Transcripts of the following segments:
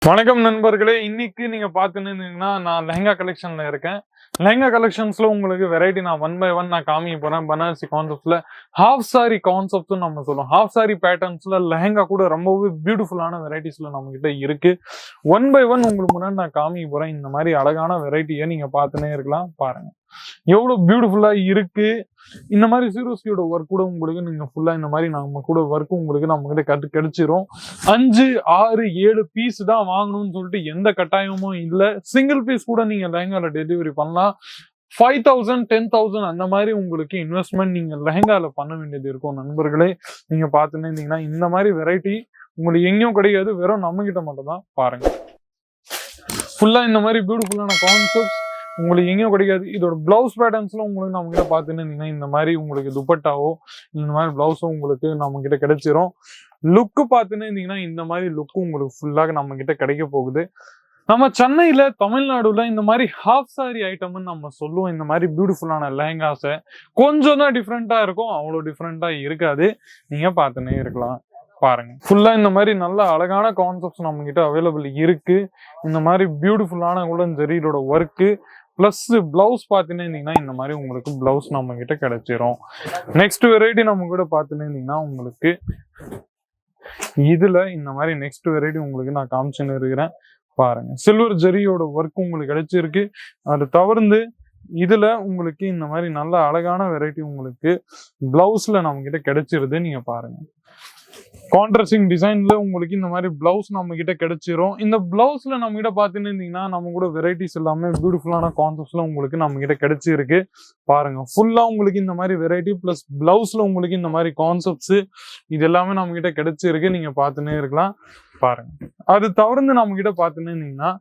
வணக்கம் நண்பர்களே, இன்னைக்கு நீங்க பாத்துன்னு நான் லெஹங்கா கலெக்ஷன்ல இருக்கேன். லெஹங்கா கலெக்ஷன்ஸ்ல உங்களுக்கு வெரைட்டி நான் ஒன் பை ஒன் நான் காமிக்க போறேன். பனாரசி கான்செப்ட்ல ஹாஃப் சாரி கான்செப்ட்டும் நம்ம சொல்லுவோம். ஹாஃப் சாரி பேட்டர்ன்ஸ்ல லெஹங்கா கூட ரொம்பவே பியூட்டிஃபுல்லான வெரைட்டிஸ்ல நம்ம கிட்ட இருக்கு. ஒன் பை ஒன் உங்களுக்கு முன்னாடி நான் காமிக்க போறேன். இந்த மாதிரி அழகான வெரைட்டியை நீங்க பார்த்துனே இருக்கலாம். பாருங்க எவ்வளவு பியூட்டிஃபுல்லா இருக்கு. இந்த மாதிரி சீரோஸ்கியோட ஒர்க் கூட உங்களுக்கு நீங்க ஃபுல்லா இந்த மாதிரி நம்ம கூட ஒர்க் உங்களுக்கு நம்ம கிட்ட கிடைச்சிரும். 5, 6, 7 பீஸ் தான் வாங்கணும்னு சொல்லிட்டு எந்த கட்டாயமும் இல்லை. சிங்கிள் பீஸ் கூட நீங்க லெஹங்கால டெலிவரி பண்ணலாம். 5,000, 10,000 அந்த மாதிரி உங்களுக்கு இன்வெஸ்ட்மெண்ட் நீங்க லெஹங்கால பண்ண வேண்டியது இருக்கும். நண்பர்களே, நீங்க பார்த்துன்னு இருந்தீங்கன்னா இந்த மாதிரி வெரைட்டி உங்களுக்கு எங்கேயும் கிடையாது, வெறும் நம்ம கிட்ட மட்டும் தான். பாருங்க ஃபுல்லா இந்த மாதிரி பியூட்டிஃபுல்லான கான்செப்ட்ஸ் உங்களுக்கு எங்கேயும் கிடைக்காது. இதோட பிளவுஸ் பேட்டர்ன்ஸ்ல உங்களுக்கு நம்ம கிட்ட பார்த்துன்னு இருந்தீங்கன்னா இந்த மாதிரி உங்களுக்கு துப்பட்டாவோ இந்த மாதிரி பிளவுஸோ உங்களுக்கு நம்ம கிட்ட கிடைச்சிரும். லுக்கு பார்த்துன்னு இருந்தீங்கன்னா இந்த மாதிரி லுக்கு உங்களுக்கு ஃபுல்லாக நம்ம கிட்ட கிடைக்க போகுது. நம்ம சென்னையில தமிழ்நாடுல இந்த மாதிரி ஹாஃப் சாரி ஐட்டம்னு நம்ம சொல்லுவோம். இந்த மாதிரி பியூட்டிஃபுல்லான லெஹங்காஸை கொஞ்சம் தான் டிஃப்ரெண்டா இருக்கும், அவ்வளோ டிஃப்ரெண்டா இருக்காது. நீங்க பார்த்துன்னே இருக்கலாம். பாருங்க ஃபுல்லா இந்த மாதிரி நல்ல அழகான கான்செப்ட்ஸ் நம்ம கிட்ட அவைலபிள் இருக்கு. இந்த மாதிரி பியூட்டிஃபுல்லான உடன் ஜரியோட ஒர்க்கு பிளஸ் பிளவுஸ் பார்த்துன்னு இருந்தீங்கன்னா இந்த மாதிரி உங்களுக்கு பிளவுஸ் நம்ம கிட்ட கிடைச்சிரும். நெக்ஸ்ட் வெரைட்டி நம்ம கூட பார்த்துன்னு இருந்தீங்கன்னா உங்களுக்கு இதுல இந்த மாதிரி நெக்ஸ்ட் வெரைட்டி உங்களுக்கு நான் காமிச்சுன்னு இருக்கிறேன். பாருங்க சில்வர் ஜரியோட ஒர்க் உங்களுக்கு கிடைச்சிருக்கு. அது தவிர்த்து இதுல உங்களுக்கு இந்த மாதிரி நல்ல அழகான வெரைட்டி உங்களுக்கு பிளவுஸ்ல நம்ம கிட்ட கிடைச்சிருது. நீங்க பாருங்க கான்ட்ராஸ்டிங் டிசைன்ல உங்களுக்கு இந்த மாதிரி பிளவுஸ் நம்ம கிட்ட கிடைச்சிரும். இந்த பிளவுஸ்ல நம்ம கிட்ட பாத்துன்னு இருந்தீங்கன்னா நம்ம கூட வெரைட்டிஸ் எல்லாமே பியூட்டிஃபுல்லான கான்செப்ட்ஸ்ல உங்களுக்கு நம்ம கிட்ட கிடைச்சிருக்கு. பாருங்க ஃபுல்லா உங்களுக்கு இந்த மாதிரி வெரைட்டி பிளஸ் பிளவுஸ்ல உங்களுக்கு இந்த மாதிரி கான்செப்ட்ஸ் இது எல்லாமே நம்ம கிட்ட கிடைச்சிருக்கு. நீங்க பாத்துன்னே இருக்கலாம். பாருங்க அது தவிர்த்து நம்ம கிட்ட பாத்துன்னு இருந்தீங்கன்னா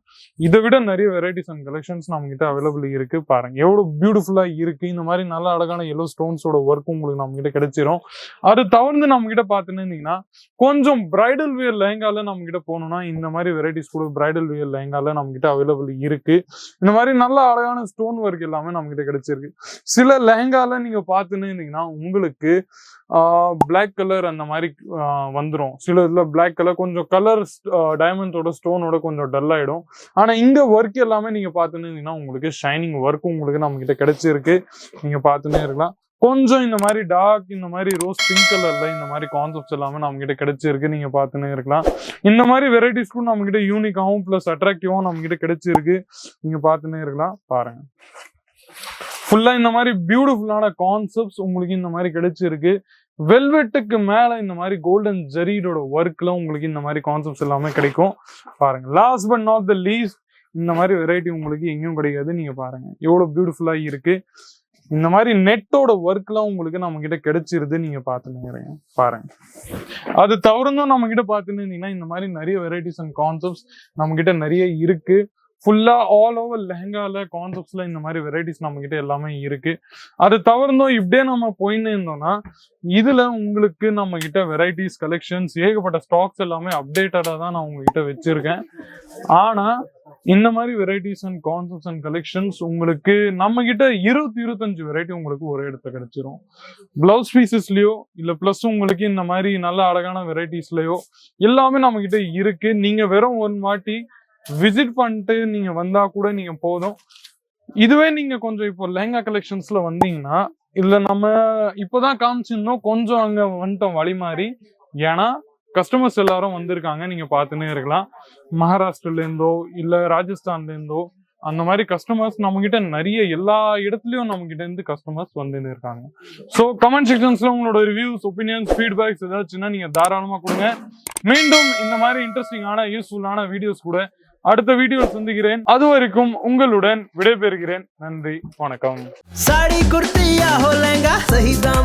இதை விட நிறைய வெரைட்டிஸ் அண்ட் கலெக்ஷன்ஸ் நம்ம கிட்ட அவைலபிள் இருக்கு. பாருங்க எவ்வளவு பியூட்டிஃபுல்லா இருக்கு. இந்த மாதிரி நல்ல அழகான எல்லோ ஸ்டோன்ஸோட ஒர்க் உங்களுக்கு நம்ம கிட்ட கிடைச்சிரும். அது தவிர்த்து நம்ம கிட்ட பாத்துன்னு இருந்தீங்கன்னா கொஞ்சம் பிரைடல் வியர் லெஹங்கால நம்ம கிட்ட போகணும்னா இந்த மாதிரி வெரைட்டிஸ் கூட பிரைடல் வியர் லெஹங்கால நம்ம கிட்ட அவைலபிள் இருக்கு. இந்த மாதிரி நல்ல அழகான ஸ்டோன் ஒர்க் எல்லாமே நம்ம கிட்ட கிடைச்சிருக்கு. சில லெஹங்கால நீங்க பாத்துன்னு இருந்தீங்கன்னா உங்களுக்கு பிளாக் கலர் அந்த மாதிரி வந்துடும். சில இதுல பிளாக் கலர் கொஞ்சம் கலர் டைமண்ட்ஸோட ஸ்டோனோட கொஞ்சம் டல் ஆயிடும். ஆனா இங்க ஒர்க் எல்லாமே நீங்க பாத்துன்னு இருந்தீங்கன்னா உங்களுக்கு ஷைனிங் ஒர்க் உங்களுக்கு நம்ம கிட்ட கிடைச்சிருக்கு. நீங்க பாத்துன்னே இருக்கலாம். கொஞ்சம் இந்த மாதிரி டார்க் இந்த மாதிரி ரோஸ் பிங்க் கலர்ல இந்த மாதிரி கான்செப்ட்ஸ் எல்லாமே நம்ம கிட்ட கிடைச்சிருக்கு. நீங்க பாத்துன்னே இருக்கலாம். இந்த மாதிரி வெரைட்டிஸ்க்கும் நம்ம கிட்ட யூனிக்காவும் பிளஸ் அட்ராக்டிவாவும் நம்ம கிட்ட கிடைச்சிருக்கு. நீங்க பாத்துன்னே இருக்கலாம். பாருங்க ஃபுல்லா இந்த மாதிரி பியூட்டிஃபுல்லான கான்செப்ட்ஸ் உங்களுக்கு இந்த மாதிரி கிடைச்சிருக்கு. வெல்வெட்டுக்கு மேல இந்த மாதிரி கோல்டன் ஜரியோட ஒர்க்ல உங்களுக்கு இந்த மாதிரி கான்செப்ட்ஸ் எல்லாமே கிடைக்கும். பாருங்க last but not the least இந்த மாதிரி வெரைட்டி உங்களுக்கு எங்கேயும் கிடைக்காது. நீங்க பாருங்க எவ்வளவு பியூட்டிஃபுல்லா இருக்கு. இந்த மாதிரி நெட்டோட ஒர்க்லாம் உங்களுக்கு நம்ம கிட்ட கிடைச்சிருது. நீங்க பாத்துன்னு பாருங்க அது தவிர்த்தும் நம்ம கிட்ட பாத்துன்னு இருந்தீங்கன்னா இந்த மாதிரி நிறைய வெரைட்டிஸ் அண்ட் கான்செப்ட்ஸ் நம்ம கிட்ட நிறைய இருக்கு. ஃபுல்லா ஆல் ஓவர் லெஹங்கால கான்செப்ட்ஸ்ல இந்த மாதிரி வெரைட்டிஸ் நம்ம கிட்ட எல்லாமே இருக்கு. அது தவிர்த்தும் இப்படியே நம்ம போயின்னு இருந்தோம்னா இதுல உங்களுக்கு நம்ம கிட்ட வெரைட்டிஸ் கலெக்ஷன்ஸ் ஏகப்பட்ட ஸ்டாக்ஸ் எல்லாமே அப்டேட்டடா தான் நான் உங்ககிட்ட வச்சிருக்கேன். ஆனா இந்த மாதிரி varieties and concepts and collections உங்களுக்கு நம்ம கிட்ட 20-25 வெரைட்டி உங்களுக்கு ஒரே இடத்துல கிடைச்சிரும். பிளவுஸ் பீசஸ்லயோ இல்ல பிளஸ் உங்களுக்கு இந்த மாதிரி நல்ல அழகான வெரைட்டிஸ்லயோ எல்லாமே நம்ம கிட்ட இருக்கு. நீங்க வெறும் ஒன் வாட்டி விசிட் பண்ணிட்டு நீங்க வந்தா கூட நீங்க போதும். இதுவே நீங்க கொஞ்சம் இப்போ லெஹங்கா கலெக்ஷன்ஸ்ல வந்தீங்கன்னா இல்ல நம்ம இப்பதான் காமிச்சிருந்தோம், கொஞ்சம் அங்க வந்துட்டோம் வழி மாறி. ஏன்னா கஸ்டமர்ஸ் எல்லாரும் வந்திருக்காங்க. நீங்க பாத்துன்னே இருக்கலாம். மகாராஷ்டிரல இருந்தோ இல்ல ராஜஸ்தான்ல இருந்தோ அந்த மாதிரி கஸ்டமர்ஸ் நம்ம கிட்ட நிறைய எல்லா இடத்துலயும் நம்ம கிட்ட இருந்து கஸ்டமர்ஸ் வந்துன்னு இருக்காங்க. ஸோ கமெண்ட் செக்ஷன்ஸ்ல உங்களோட ரிவ்யூஸ், ஒப்பீனியன்ஸ், ஃபீட்பேக்ஸ் ஏதாச்சுன்னா நீங்க தாராளமா கொடுங்க. மீண்டும் இந்த மாதிரி இன்ட்ரெஸ்டிங்கான யூஸ்ஃபுல்லான வீடியோஸ் கூட அடுத்த வீடியோ சந்திக்கிறேன். அது வரைக்கும் உங்களுடன் விடைபெறுகிறேன். நன்றி, வணக்கம். साड़ी कुर्ती या हो लहंगा सही दाम